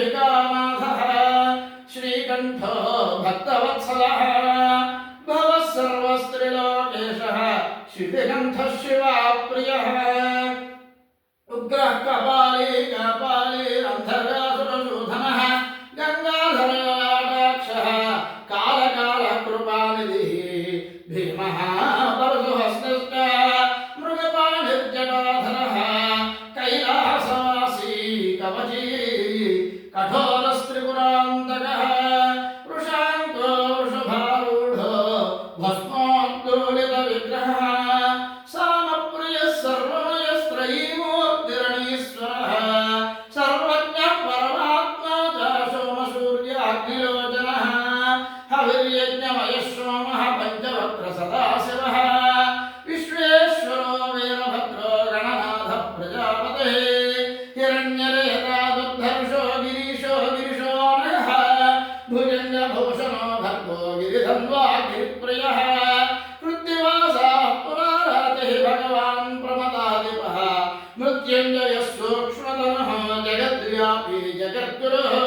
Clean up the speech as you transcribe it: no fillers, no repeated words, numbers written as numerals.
ऋषिकानाथः श्रीकण्ठो भक्तवत्सलः भवः सर्वस्त्रिलोकेशः शितिकण्ठः शिवाप्रियः उग्रः कपाली रन्धकासुरशूधनः गङ्गाधरलाटाक्षः कालकालकृपानिधिः भीमः परशुहस्तश्च मृगपाणिर्जटाधरः कैलासवासी कवची कठोरस्त्रिपुरान्तकः वृषाङ्को वृषभारूढो भस्मोद्दोलितविग्रहः सामप्रियः सर्वमयस्त्रयीमूर्तिरणीश्वरः सर्वज्ञः परमात्मा च सोमसूर्याग्निलोचनः हविर्यज्ञमयः सोमः पञ्चवक्त्र सदाशिवः विश्वेश्वरो वीरभद्रो गणनाथः प्रजापतिः हिरण्यरेता दुर्धर्षो गिरीशो गिरिशोनयः भुजङ्गभूषणो भर्गो गिरिधन्वा गिरिप्रियः कृत्तिवासः पुरारातिः भगवान् प्रमदाधिपः मृत्युञ्जयः सूक्ष्मतनः जगद्व्यापी जगद्गुरुः